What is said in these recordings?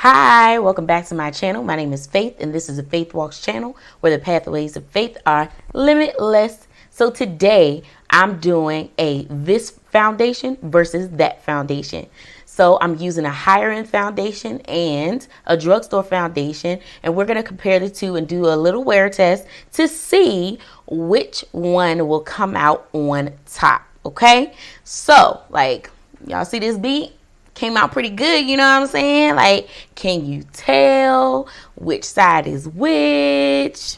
Hi, welcome back to my channel. My name is Faith, and this is a Faith Walks channel where the pathways of faith are limitless. So today I'm doing this foundation versus that foundation. So I'm using a higher end foundation and a drugstore foundation, and we're going to compare the two and do a little wear test to see which one will come out on top. Okay, so like y'all see this beat? Came out pretty good, you know what I'm saying? Like, can you tell which side is which?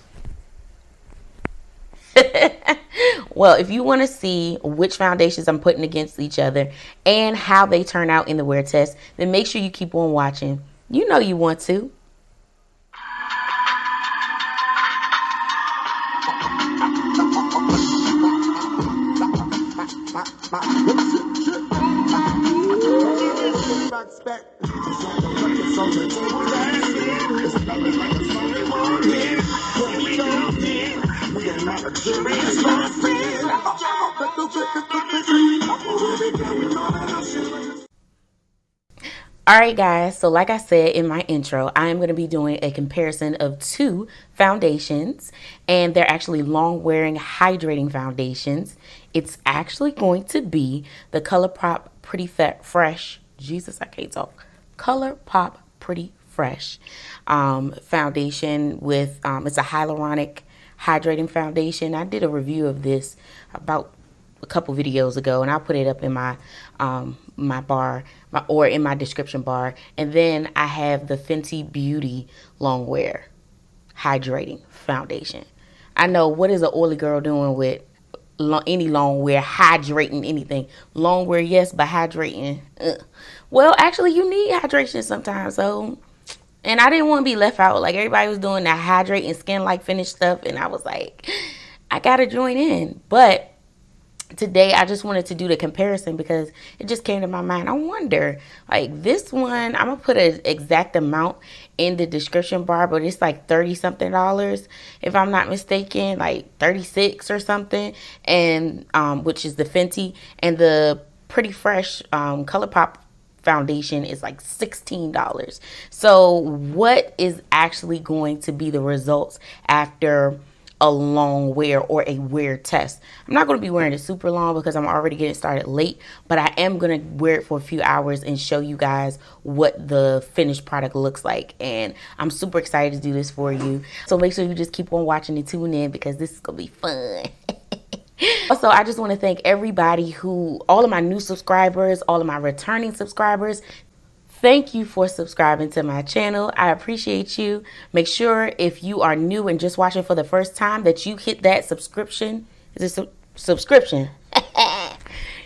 Well, if you want to see which foundations I'm putting against each other and how they turn out in the wear test, then make sure you keep on watching. You know you want to. Alright guys, so like I said in my intro, I am going to be doing a comparison of two foundations, and they're actually long wearing hydrating foundations. It's actually going to be the ColourPop Pretty Fresh, Jesus I can't talk, ColourPop Pretty Fresh foundation with, it's a hyaluronic hydrating foundation. I did a review of this about a couple videos ago, and I'll put it up in my in my description bar. And then I have the Fenty Beauty Longwear hydrating foundation. I know, what is an oily girl doing with any longwear hydrating anything? Longwear, yes, but hydrating, well, actually you need hydration sometimes. So, and I didn't want to be left out. Like, everybody was doing that hydrating skin like finish stuff, and I was like, I gotta join in. But today I just wanted to do the comparison because it just came to my mind. I wonder, like, this one, I'm gonna put an exact amount in the description bar, but it's like $30 something if I'm not mistaken, like 36 or something, and which is the Fenty, and the Pretty Fresh ColourPop foundation is like $16. So what is actually going to be the results after a long wear or a wear test? I'm not going to be wearing it super long because I'm already getting started late, but I am going to wear it for a few hours and show you guys what the finished product looks like. And I'm super excited to do this for you. So make sure you just keep on watching and tune in because this is going to be fun. Also, I just want to thank everybody all of my new subscribers, all of my returning subscribers. Thank you for subscribing to my channel. I appreciate you. Make sure if you are new and just watching for the first time that you hit that subscription. Is it subscription?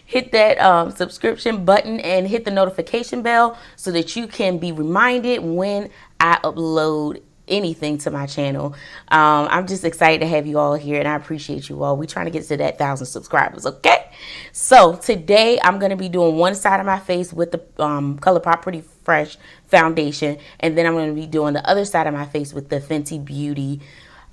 Hit that subscription button and hit the notification bell so that you can be reminded when I upload anything to my channel. I'm just excited to have you all here, and I appreciate you all. We're trying to get to that 1,000 subscribers, okay? So today I'm going to be doing one side of my face with the ColourPop Pretty Fresh foundation, and then I'm going to be doing the other side of my face with the Fenty Beauty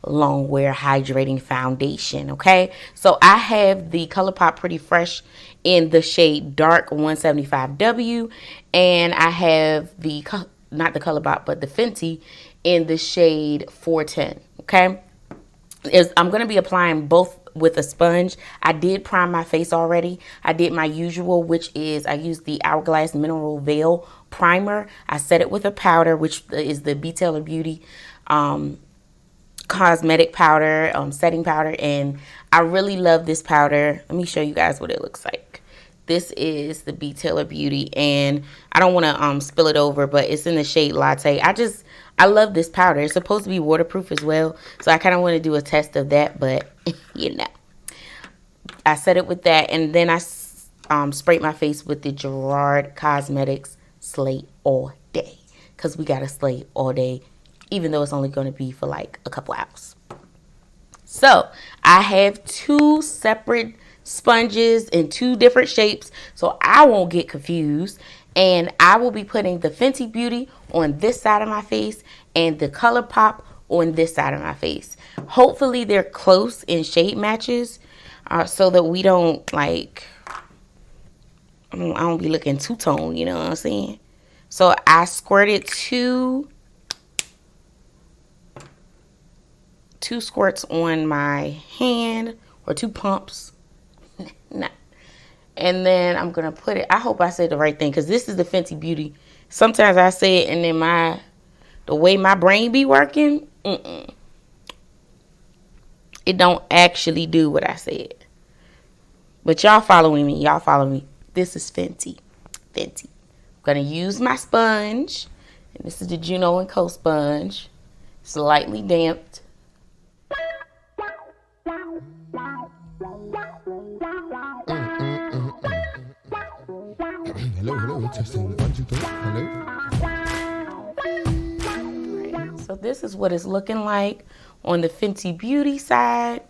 Longwear hydrating foundation. Okay, so I have the ColourPop Pretty Fresh in the shade dark 175W, and I have the not the ColourPop but the Fenty in the shade 410. Okay, I'm going to be applying both with a sponge. I did prime my face already. I did my usual, which is I used the Hourglass Mineral Veil Primer. I set it with a powder, which is the Taylor Beauty cosmetic powder, setting powder, and I really love this powder. Let me show you guys what it looks like. This is the Taylor Beauty, and I don't want to spill it over, but it's in the shade Latte. I love this powder. It's supposed to be waterproof as well, so I kind of want to do a test of that, but you know, I set it with that, and then I sprayed my face with the Gerard Cosmetics Slay All Day, because we got to slay all day, even though it's only going to be for like a couple hours. So I have two separate sponges in two different shapes, so I won't get confused. And I will be putting the Fenty Beauty on this side of my face and the ColourPop on this side of my face. Hopefully they're close in shade matches, so that we don't, like, I don't be looking two-tone, you know what I'm saying? So I squirted two squirts on my hand, or 2 pumps. Nah. And then I'm gonna put it, I hope I said the right thing, because this is the Fenty Beauty. Sometimes I say it and then the way my brain be working, it don't actually do what I said. But y'all following me, This is Fenty. I'm gonna use my sponge, and this is the Juno & Co sponge, slightly damped. Hello, testing 1, 2, 3. Hello. Right, so this is what it's looking like on the Fenty Beauty side.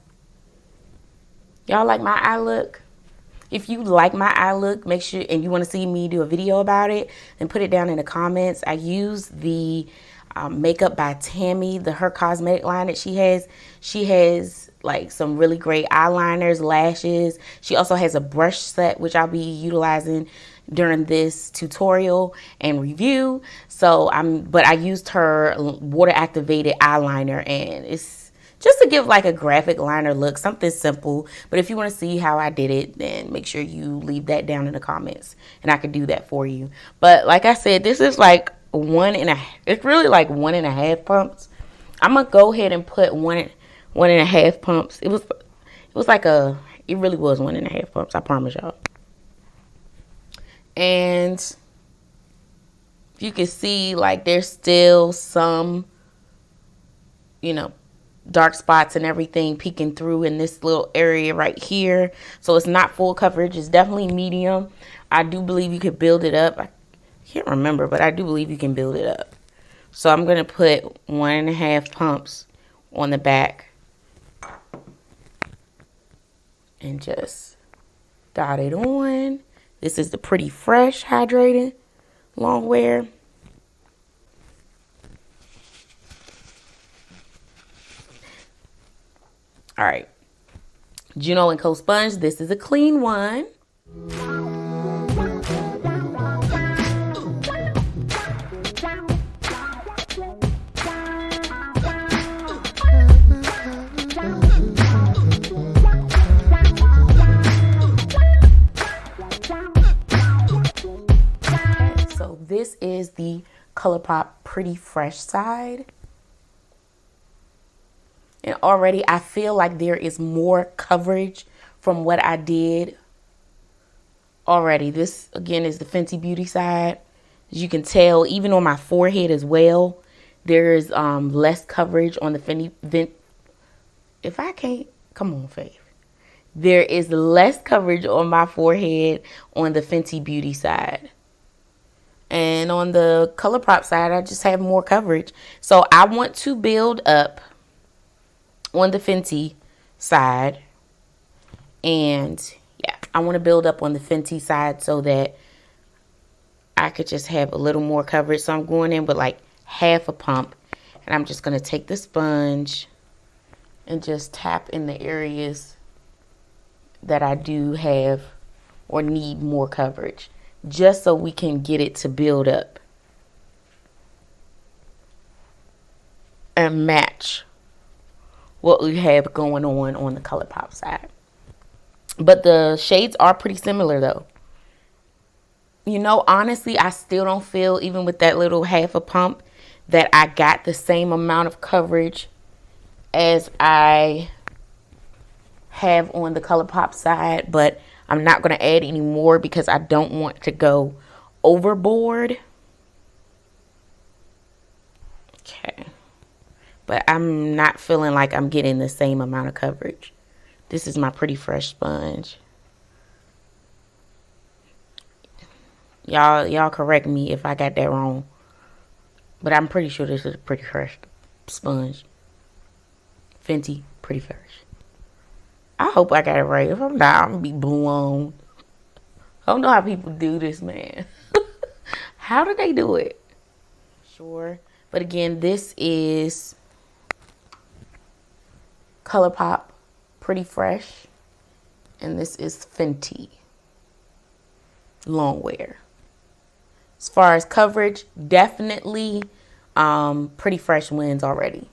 Y'all like my eye look? If you like my eye look, make sure, and you want to see me do a video about it, then put it down in the comments. I use the Makeup by Tammy, her cosmetic line that she has. She has like some really great eyeliners, lashes. She also has a brush set, which I'll be utilizing during this tutorial and review. But I used her water activated eyeliner, and it's just to give like a graphic liner look, something simple. But if you want to see how I did it, then make sure you leave that down in the comments, and I can do that for you. But like I said, this is like it's really like 1.5 pumps. I'm gonna go ahead and put 1.5 pumps. It really was 1.5 pumps, I promise y'all. And you can see like there's still some, dark spots and everything peeking through in this little area right here. So it's not full coverage. It's definitely medium. I do believe you could build it up. I can't remember, but I do believe you can build it up. So I'm going to put 1.5 pumps on the back and just dot it on. This is the Pretty Fresh Hydrating Longwear. All right, Juno & Co sponge. This is a clean one. So this is the ColourPop Pretty Fresh side. And already I feel like there is more coverage from what I did already. This, again, is the Fenty Beauty side. As you can tell, even on my forehead as well, there is less coverage on the Fenty. If I can't, come on, Faith. There is less coverage on my forehead on the Fenty Beauty side. And on the ColourPop side, I just have more coverage. So I want to build up on the Fenty side, and yeah, I want to build up on the Fenty side so that I could just have a little more coverage. So I'm going in with like 1/2 pump, and I'm just going to take the sponge and just tap in the areas that I do have or need more coverage, just so we can get it to build up and match what we have going on the ColourPop side. But the shades are pretty similar though. Honestly, I still don't feel, even with that little 1/2 pump, that I got the same amount of coverage as I have on the ColourPop side. But I'm not going to add any more because I don't want to go overboard. Okay. But I'm not feeling like I'm getting the same amount of coverage. This is my Pretty Fresh sponge. Y'all correct me if I got that wrong. But I'm pretty sure this is a Pretty Fresh sponge. Fenty Pretty Fresh. I hope I got it right. If I'm not, I'm going to be blown. I don't know how people do this, man. How do they do it? Sure. But again, this is ColourPop Pretty Fresh, and this is Fenty Longwear. As far as coverage, definitely Pretty Fresh wins already.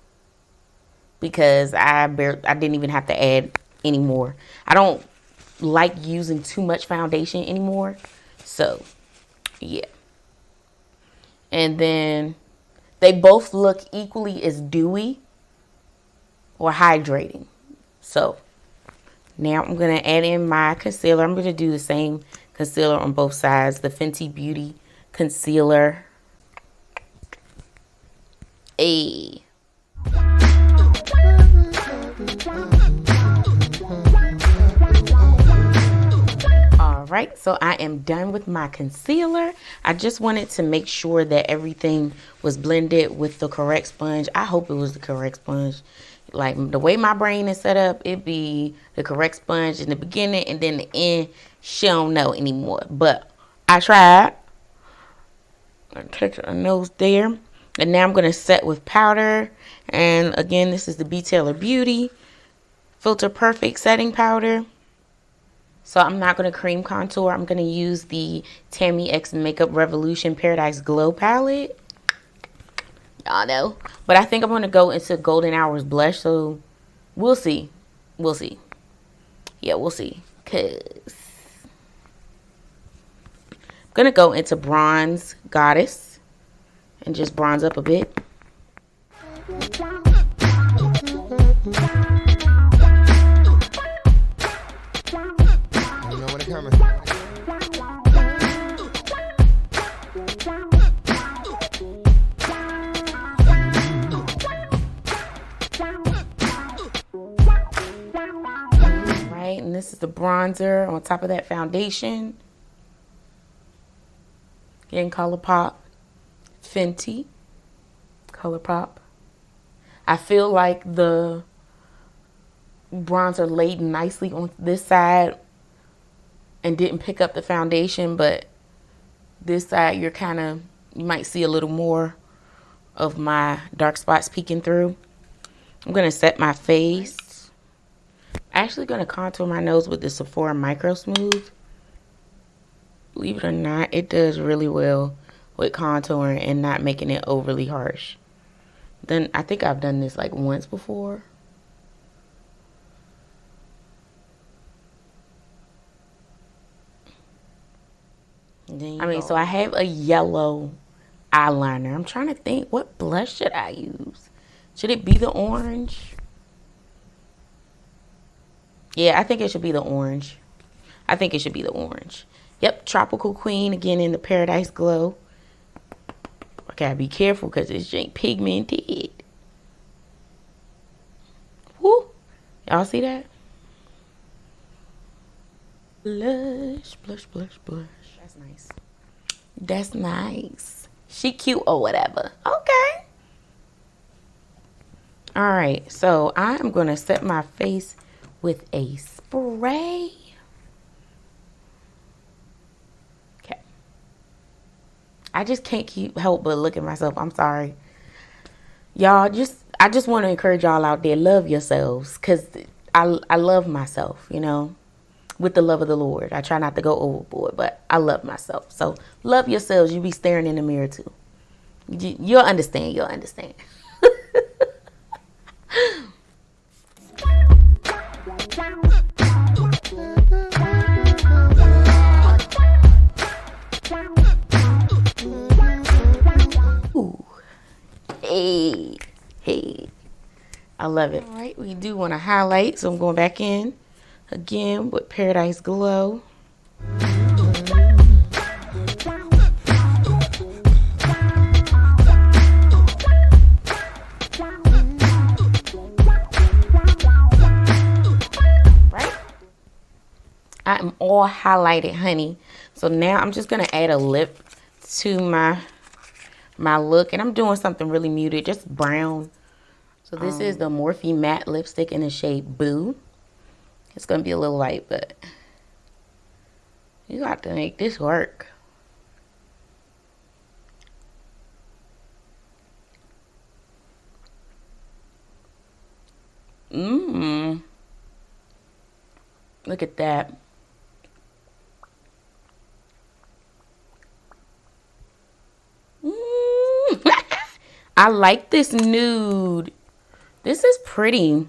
Because I didn't even have to add any more. I don't like using too much foundation anymore. So, yeah. And then they both look equally as dewy or hydrating. So, now I'm going to add in my concealer. I'm going to do the same concealer on both sides. The Fenty Beauty concealer. A. Alright, so I am done with my concealer. I just wanted to make sure that everything was blended with the correct sponge. I hope it was the correct sponge. Like the way my brain is set up, it'd be the correct sponge in the beginning, and then the end, she don't know anymore. But I tried. I touched her nose there. And now I'm going to set with powder. And again, this is the Taylor Beauty Filtr Perfect Setting Powder. So I'm not going to cream contour. I'm going to use the Tammy X Makeup Revolution Paradise Glow palette. Y'all know. But I think I'm going to go into Golden Hours blush. So we'll see. We'll see. Yeah, we'll see. Because I'm going to go into Bronze Goddess and just bronze up a bit. Coming. Right, and this is the bronzer on top of that foundation. Again, ColourPop, Fenty, ColourPop. I feel like the bronzer laid nicely on this side and didn't pick up the foundation, but this side you might see a little more of my dark spots peeking through. I'm going to set my face. Actually going to contour my nose with the Sephora Micro Smooth. Believe it or not, it does really well with contouring and not making it overly harsh. Then I think I've done this like once before. So I have a yellow eyeliner. I'm trying to think, what blush should I use? Should it be the orange? Yeah, I think it should be the orange. Yep, Tropical Queen, again in the Paradise Glow. I gotta be careful because this ain't pigmented. Woo! Y'all see that? Blush, blush, blush, blush. That's nice. She cute or whatever. Okay. Alright, so I'm going to set my face with a spray. Okay. I just can't help but look at myself. I'm sorry. Y'all, I just want to encourage y'all out there, love yourselves. Because I love myself, you know. With the love of the Lord. I try not to go overboard, but I love myself. So love yourselves. You be staring in the mirror too. You'll understand. Ooh. Hey. I love it. All right, we do want to highlight, so I'm going back in. Again, with Paradise Glow. Right? I am all highlighted, honey. So now I'm just going to add a lip to my look. And I'm doing something really muted, just brown. So this is the Morphe Matte Lipstick in the shade Boo. It's going to be a little light, but you got to make this work. Look at that. I like this nude. This is pretty.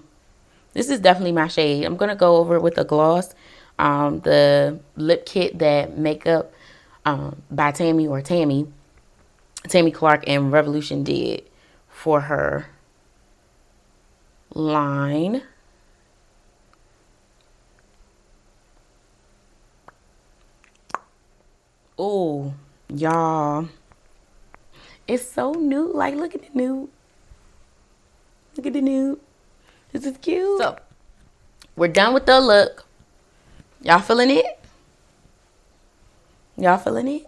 This is definitely my shade. I'm going to go over with a gloss. The lip kit that Makeup by Tammy Clark and Revolution did for her line. Oh, y'all. It's so nude. Like, look at the nude. Look at the nude. This is cute. So, we're done with the look. Y'all feeling it? Y'all feeling it?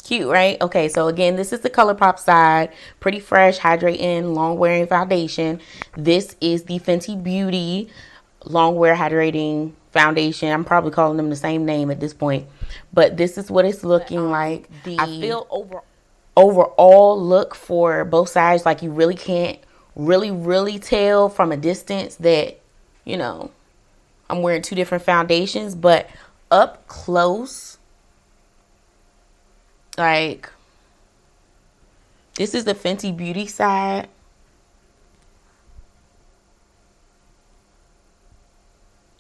Cute, right? Okay, so again, this is the ColourPop side. Pretty Fresh Hydrating Longwear Foundation. This is the Fenty Beauty Longwear Hydrating Foundation. I'm probably calling them the same name at this point. But this is what it's looking like. I feel overall look for both sides, like you really can't really tell from a distance that, you know, I'm wearing two different foundations. But up close, like, this is the Fenty Beauty side.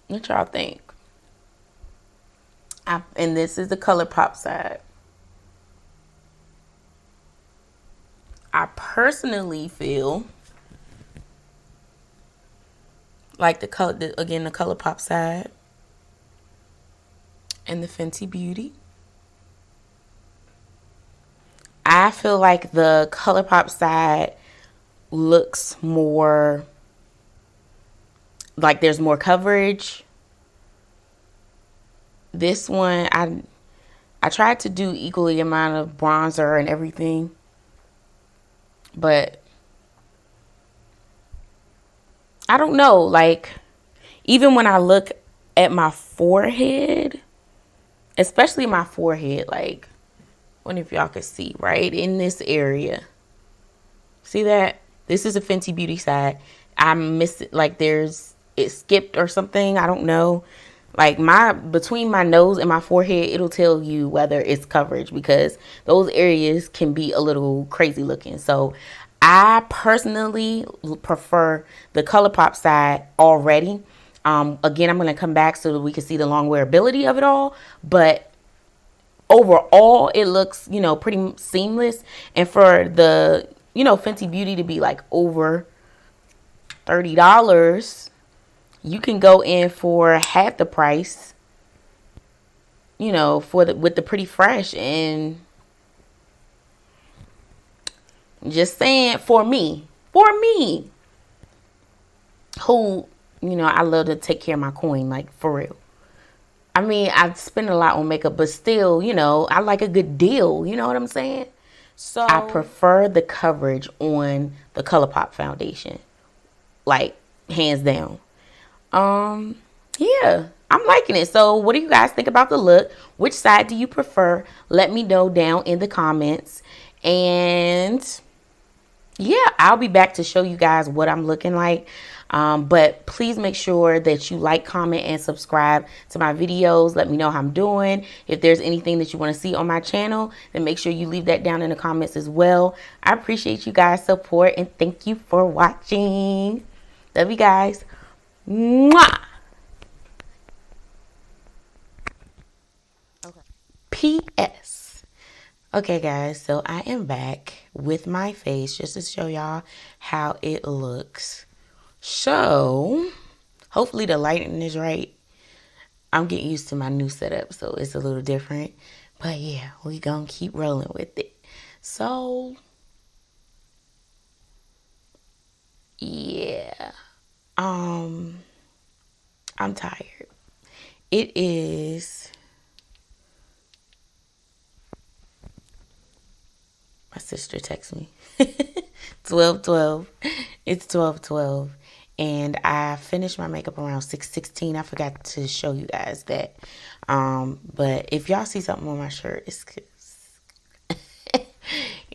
What y'all think? And this is the ColourPop side. I personally feel like the ColourPop side and the Fenty Beauty. I feel like the ColourPop side looks more like there's more coverage. This one, I tried to do equally amount of bronzer and everything, but I don't know. Like, even when I look at my forehead, especially my forehead, like, I wonder if y'all could see right in this area. See that? This is a Fenty Beauty side. I miss it. Like, it skipped or something. I don't know. Like, between my nose and my forehead, it'll tell you whether it's coverage, because those areas can be a little crazy looking. So I personally prefer the ColourPop side already. Again, I'm going to come back so that we can see the long wearability of it all. But overall, it looks, you know, pretty seamless. And for the, you know, Fenty Beauty to be like over $30, you can go in for half the price, you know, with the Pretty Fresh. And just saying, for me, who, you know, I love to take care of my coin, like, for real. I mean, I spend a lot on makeup, but still, you know, I like a good deal. You know what I'm saying? So I prefer the coverage on the ColourPop foundation, like, hands down. Yeah, I'm liking it. So what do you guys think about the look? Which side do you prefer? Let me know down in the comments. And yeah, I'll be back to show you guys what I'm looking like. But please make sure that you like, comment, and subscribe to my videos. Let me know how I'm doing. If there's anything that you want to see on my channel, then make sure you leave that down in the comments as well. I appreciate you guys' support, and thank you for watching. Love you guys. Mwah! Okay. P.S. Okay, guys, so I am back with my face just to show y'all how it looks. So, hopefully the lighting is right. I'm getting used to my new setup, so it's a little different. But yeah, we gonna keep rolling with it. So, yeah. I'm tired. It is, my sister texted me. 12:12. It's 12:12. And I finished my makeup around 6:16. I forgot to show you guys that. But if y'all see something on my shirt, it's because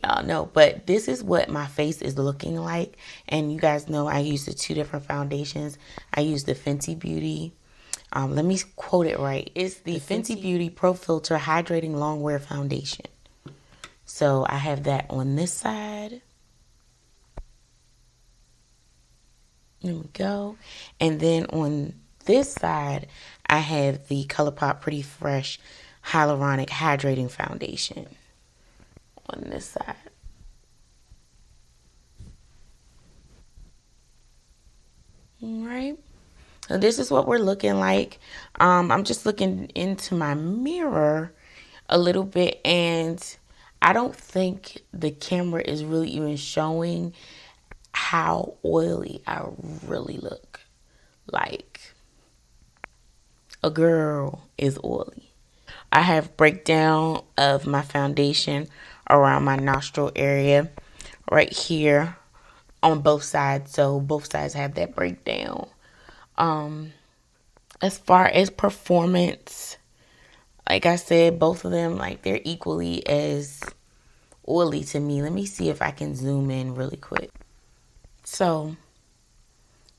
y'all know. But this is what my face is looking like. And you guys know I used the two different foundations. I used the Fenty Beauty. Let me quote it right. It's the Fenty Beauty Pro Filtr Hydrating Longwear Foundation. So I have that on this side. There we go. And then on this side, I have the ColourPop Pretty Fresh Hyaluronic Hydrating Foundation on this side. All right. So this is what we're looking like. I'm just looking into my mirror a little bit, and I don't think the camera is really even showing how oily I really look. Like, a girl is oily. I have breakdown of my foundation around my nostril area right here on both sides. So both sides have that breakdown. As far as performance, like I said, both of them, like, they're equally as oily to me. Let me see if I can zoom in really quick. So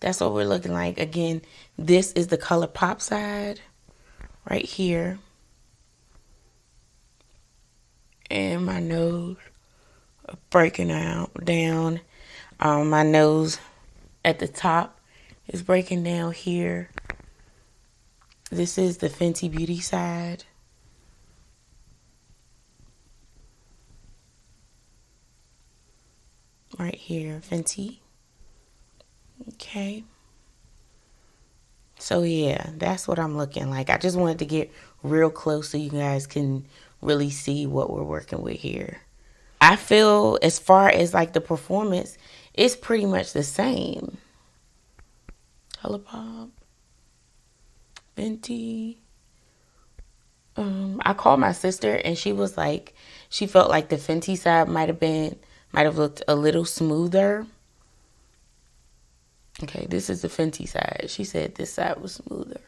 that's what we're looking like. Again, this is the ColourPop side right here. And my nose breaking out down. My nose at the top is breaking down here. This is the Fenty Beauty side. Right here, Fenty. Okay. So yeah, that's what I'm looking like. I just wanted to get real close so you guys can really see what we're working with here. I feel as far as like the performance, it's pretty much the same. ColourPop, Fenty. I called my sister and she was like, she felt like the Fenty side might have looked a little smoother. Okay, this is the Fenty side. She said this side was smoother.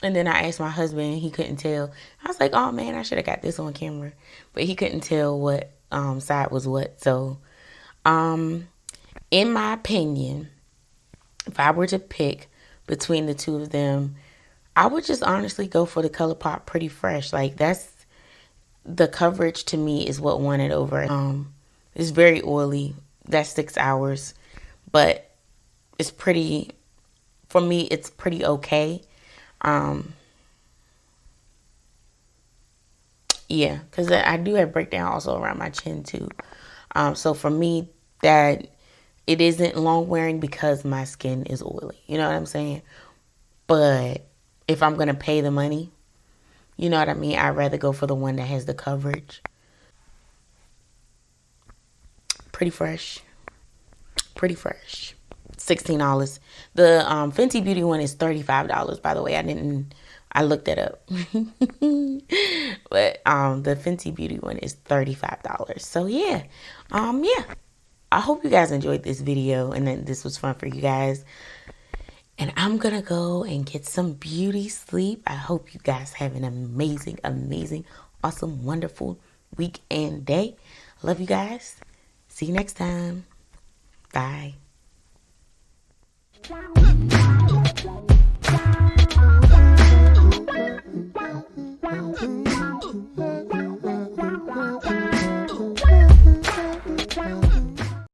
And then I asked my husband and he couldn't tell. I was like, oh man, I should have got this on camera. But he couldn't tell what side was what. So, in my opinion, if I were to pick between the two of them, I would just honestly go for the ColourPop Pretty Fresh. Like, that's the coverage to me is what won it over. It's very oily. That's 6 hours. But it's pretty, for me, it's pretty okay. Yeah, because I do have breakdown also around my chin too. So for me, that it isn't long wearing because my skin is oily. You know what I'm saying? But if I'm going to pay the money, you know what I mean? I'd rather go for the one that has the coverage. Pretty fresh. Pretty fresh. $16. The Fenty Beauty one is $35, by the way. I looked it up. But the Fenty Beauty one is $35. So yeah. Yeah. I hope you guys enjoyed this video and that this was fun for you guys. And I'm gonna go and get some beauty sleep. I hope you guys have an amazing, amazing, awesome, wonderful week and day. Love you guys. See you next time. Bye.